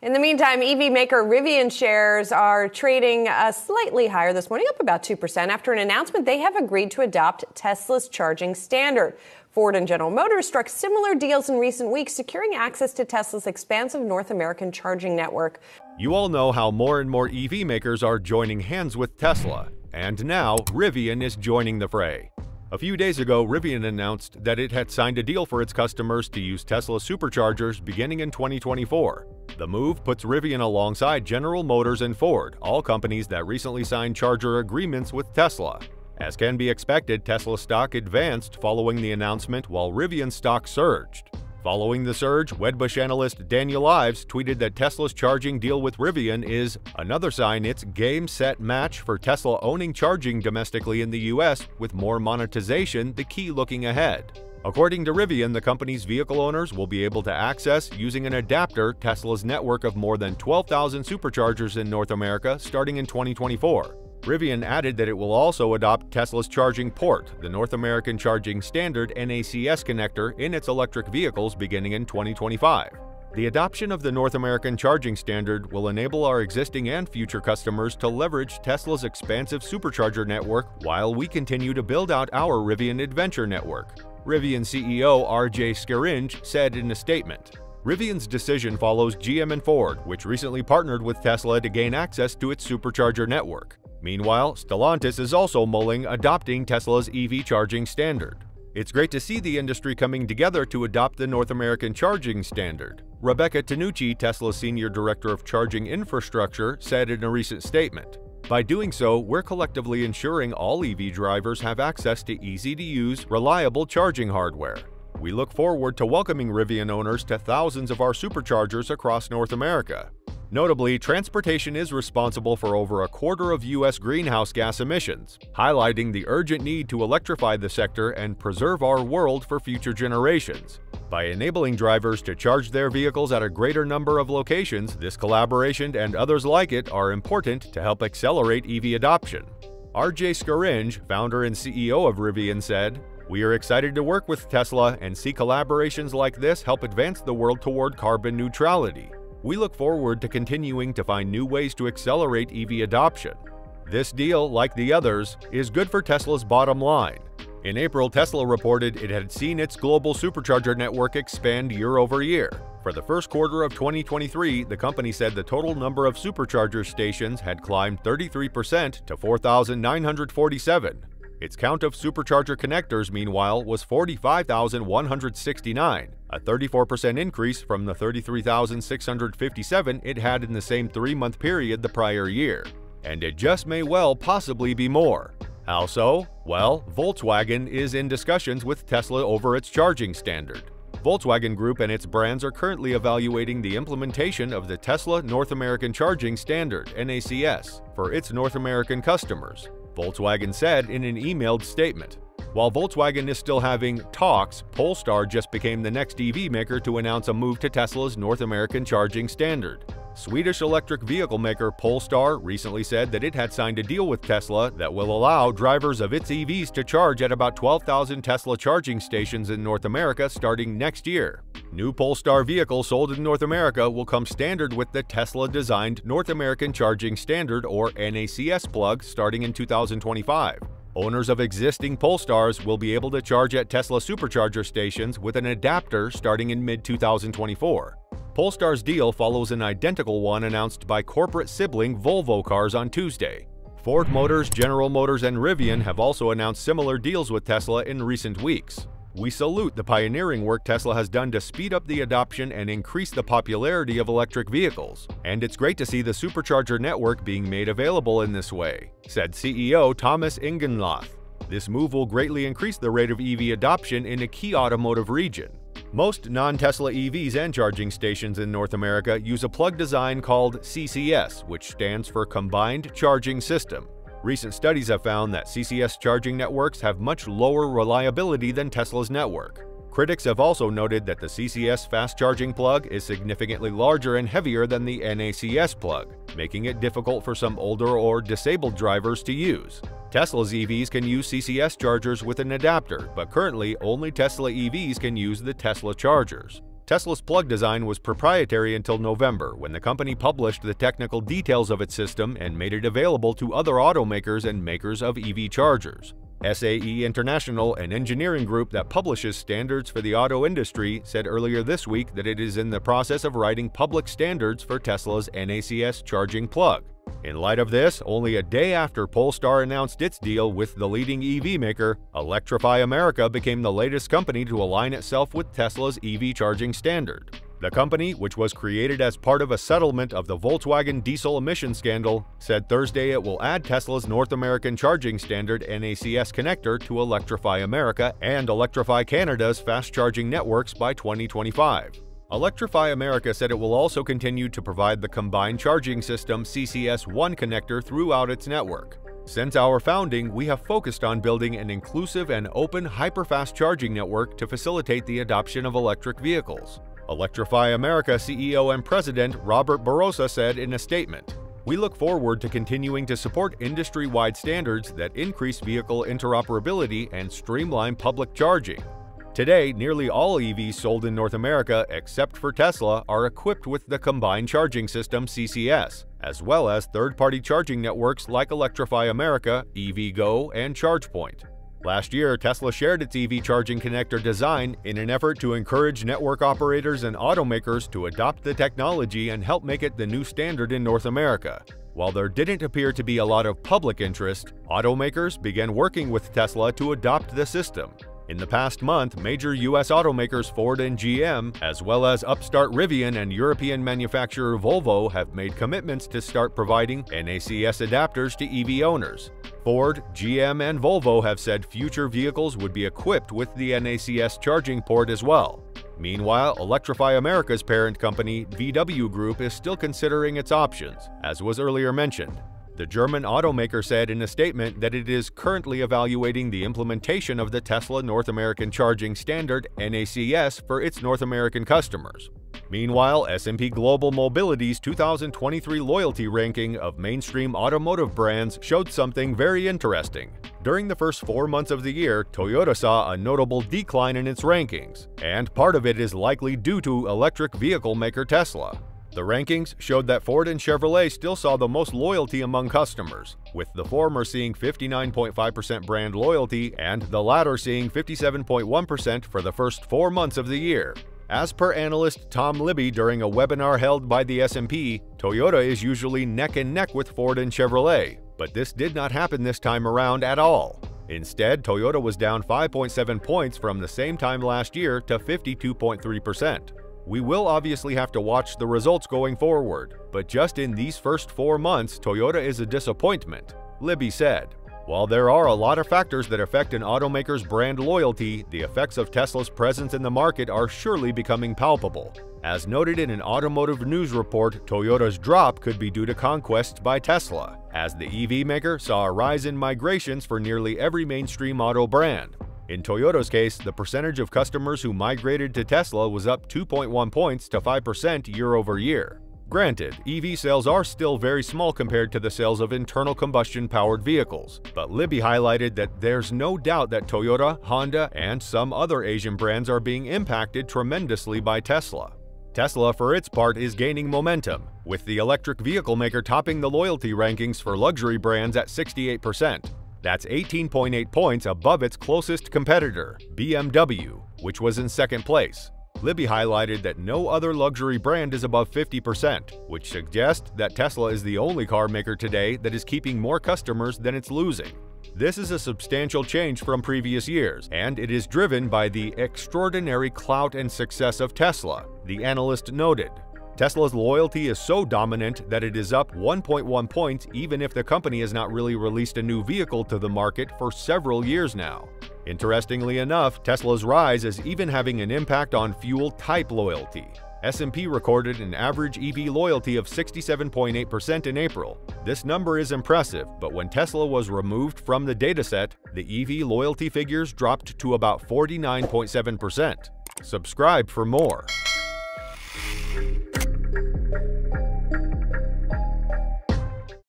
In the meantime, EV maker Rivian shares are trading slightly higher this morning, up about 2% after an announcement they have agreed to adopt Tesla's charging standard. Ford and General Motors struck similar deals in recent weeks, securing access to Tesla's expansive North American charging network. You all know how more and more EV makers are joining hands with Tesla, and now Rivian is joining the fray. A few days ago, Rivian announced that it had signed a deal for its customers to use Tesla superchargers beginning in 2024. The move puts Rivian alongside General Motors and Ford, all companies that recently signed charger agreements with Tesla. As can be expected, Tesla stock advanced following the announcement, while Rivian stock surged. Following the surge, Wedbush analyst Daniel Ives tweeted that Tesla's charging deal with Rivian is another sign it's game, set, match for Tesla owning charging domestically in the US, with more monetization the key looking ahead. According to Rivian, the company's vehicle owners will be able to access, using an adapter, Tesla's network of more than 12,000 superchargers in North America starting in 2024. Rivian added that it will also adopt Tesla's charging port, the North American Charging Standard (NACS) connector, in its electric vehicles beginning in 2025. The adoption of the North American Charging Standard will enable our existing and future customers to leverage Tesla's expansive supercharger network while we continue to build out our Rivian Adventure network. Rivian CEO RJ Scaringe said in a statement, "Rivian's decision follows GM and Ford, which recently partnered with Tesla to gain access to its supercharger network. Meanwhile, Stellantis is also mulling adopting Tesla's EV charging standard. It's great to see the industry coming together to adopt the North American Charging Standard," Rebecca Tanucci, Tesla's Senior Director of Charging Infrastructure, said in a recent statement. "By doing so, we're collectively ensuring all EV drivers have access to easy-to-use, reliable charging hardware. We look forward to welcoming Rivian owners to thousands of our superchargers across North America." Notably, transportation is responsible for over a quarter of U.S. greenhouse gas emissions, highlighting the urgent need to electrify the sector and preserve our world for future generations. By enabling drivers to charge their vehicles at a greater number of locations, this collaboration and others like it are important to help accelerate EV adoption. RJ Scaringe, founder and CEO of Rivian, said, "We are excited to work with Tesla and see collaborations like this help advance the world toward carbon neutrality. We look forward to continuing to find new ways to accelerate EV adoption. This deal, like the others, is good for Tesla's bottom line." In April, Tesla reported it had seen its global supercharger network expand year over year. For the first quarter of 2023, the company said the total number of supercharger stations had climbed 33% to 4,947. Its count of supercharger connectors, meanwhile, was 45,169, a 34% increase from the 33,657 it had in the same three-month period the prior year. And it just may well possibly be more. How so? Well, Volkswagen is in discussions with Tesla over its charging standard. Volkswagen Group and its brands are currently evaluating the implementation of the Tesla North American Charging Standard (NACS) for its North American customers, Volkswagen said in an emailed statement. While Volkswagen is still having talks, Polestar just became the next EV maker to announce a move to Tesla's North American Charging Standard. Swedish electric vehicle maker Polestar recently said that it had signed a deal with Tesla that will allow drivers of its EVs to charge at about 12,000 Tesla charging stations in North America starting next year. New Polestar vehicles sold in North America will come standard with the Tesla-designed North American Charging Standard or NACS plug starting in 2025. Owners of existing Polestars will be able to charge at Tesla supercharger stations with an adapter starting in mid-2024. Polestar's deal follows an identical one announced by corporate sibling Volvo Cars on Tuesday. Ford Motors, General Motors, and Rivian have also announced similar deals with Tesla in recent weeks. "We salute the pioneering work Tesla has done to speed up the adoption and increase the popularity of electric vehicles, and it's great to see the supercharger network being made available in this way," said CEO Thomas Ingenlath. "This move will greatly increase the rate of EV adoption in a key automotive region. Most non-Tesla EVs and charging stations in North America use a plug design called CCS, which stands for Combined Charging System. Recent studies have found that CCS charging networks have much lower reliability than Tesla's network. Critics have also noted that the CCS fast charging plug is significantly larger and heavier than the NACS plug, making it difficult for some older or disabled drivers to use. Tesla's EVs can use CCS chargers with an adapter, but currently only Tesla EVs can use the Tesla chargers. Tesla's plug design was proprietary until November, when the company published the technical details of its system and made it available to other automakers and makers of EV chargers. SAE International, an engineering group that publishes standards for the auto industry, said earlier this week that it is in the process of writing public standards for Tesla's NACS charging plug. In light of this, only a day after Polestar announced its deal with the leading EV maker, Electrify America became the latest company to align itself with Tesla's EV charging standard. The company, which was created as part of a settlement of the Volkswagen diesel emission scandal, said Thursday it will add Tesla's North American charging standard NACS connector to Electrify America and Electrify Canada's fast charging networks by 2025. Electrify America said it will also continue to provide the combined charging system CCS1 connector throughout its network. Since our founding, we have focused on building an inclusive and open hyperfast charging network to facilitate the adoption of electric vehicles. Electrify America CEO and President Robert Barossa said in a statement, "We look forward to continuing to support industry-wide standards that increase vehicle interoperability and streamline public charging." Today, nearly all EVs sold in North America, except for Tesla, are equipped with the combined charging system CCS, as well as third-party charging networks like Electrify America, EVgo, and ChargePoint. Last year, Tesla shared its EV charging connector design in an effort to encourage network operators and automakers to adopt the technology and help make it the new standard in North America. While there didn't appear to be a lot of public interest, automakers began working with Tesla to adopt the system. In the past month, major U.S. automakers Ford and GM, as well as upstart Rivian and European manufacturer Volvo, have made commitments to start providing NACS adapters to EV owners. Ford, GM, and Volvo have said future vehicles would be equipped with the NACS charging port as well. Meanwhile, Electrify America's parent company, VW Group, is still considering its options, as was earlier mentioned. The German automaker said in a statement that it is currently evaluating the implementation of the Tesla North American Charging Standard (NACS) for its North American customers. Meanwhile, S&P Global Mobility's 2023 loyalty ranking of mainstream automotive brands showed something very interesting. During the first 4 months of the year, Toyota saw a notable decline in its rankings, and part of it is likely due to electric vehicle maker Tesla. The rankings showed that Ford and Chevrolet still saw the most loyalty among customers, with the former seeing 59.5% brand loyalty and the latter seeing 57.1% for the first 4 months of the year. As per analyst Tom Libby during a webinar held by the S&P, Toyota is usually neck and neck with Ford and Chevrolet, but this did not happen this time around at all. Instead, Toyota was down 5.7 points from the same time last year to 52.3%. We will obviously have to watch the results going forward, but just in these first 4 months, Toyota is a disappointment, Libby said. While there are a lot of factors that affect an automaker's brand loyalty, the effects of Tesla's presence in the market are surely becoming palpable. As noted in an automotive news report, Toyota's drop could be due to conquests by Tesla, as the EV maker saw a rise in migrations for nearly every mainstream auto brand. In Toyota's case, the percentage of customers who migrated to Tesla was up 2.1 points to 5% year over year. Granted, EV sales are still very small compared to the sales of internal combustion-powered vehicles, but Libby highlighted that there's no doubt that Toyota, Honda, and some other Asian brands are being impacted tremendously by Tesla. Tesla, for its part, is gaining momentum, with the electric vehicle maker topping the loyalty rankings for luxury brands at 68%. That's 18.8 points above its closest competitor, BMW, which was in second place. Libby highlighted that no other luxury brand is above 50%, which suggests that Tesla is the only car maker today that is keeping more customers than it's losing. This is a substantial change from previous years, and it is driven by the extraordinary clout and success of Tesla, the analyst noted. Tesla's loyalty is so dominant that it is up 1.1 points even if the company has not really released a new vehicle to the market for several years now. Interestingly enough, Tesla's rise is even having an impact on fuel type loyalty. S&P recorded an average EV loyalty of 67.8% in April. This number is impressive, but when Tesla was removed from the dataset, the EV loyalty figures dropped to about 49.7%. Subscribe for more.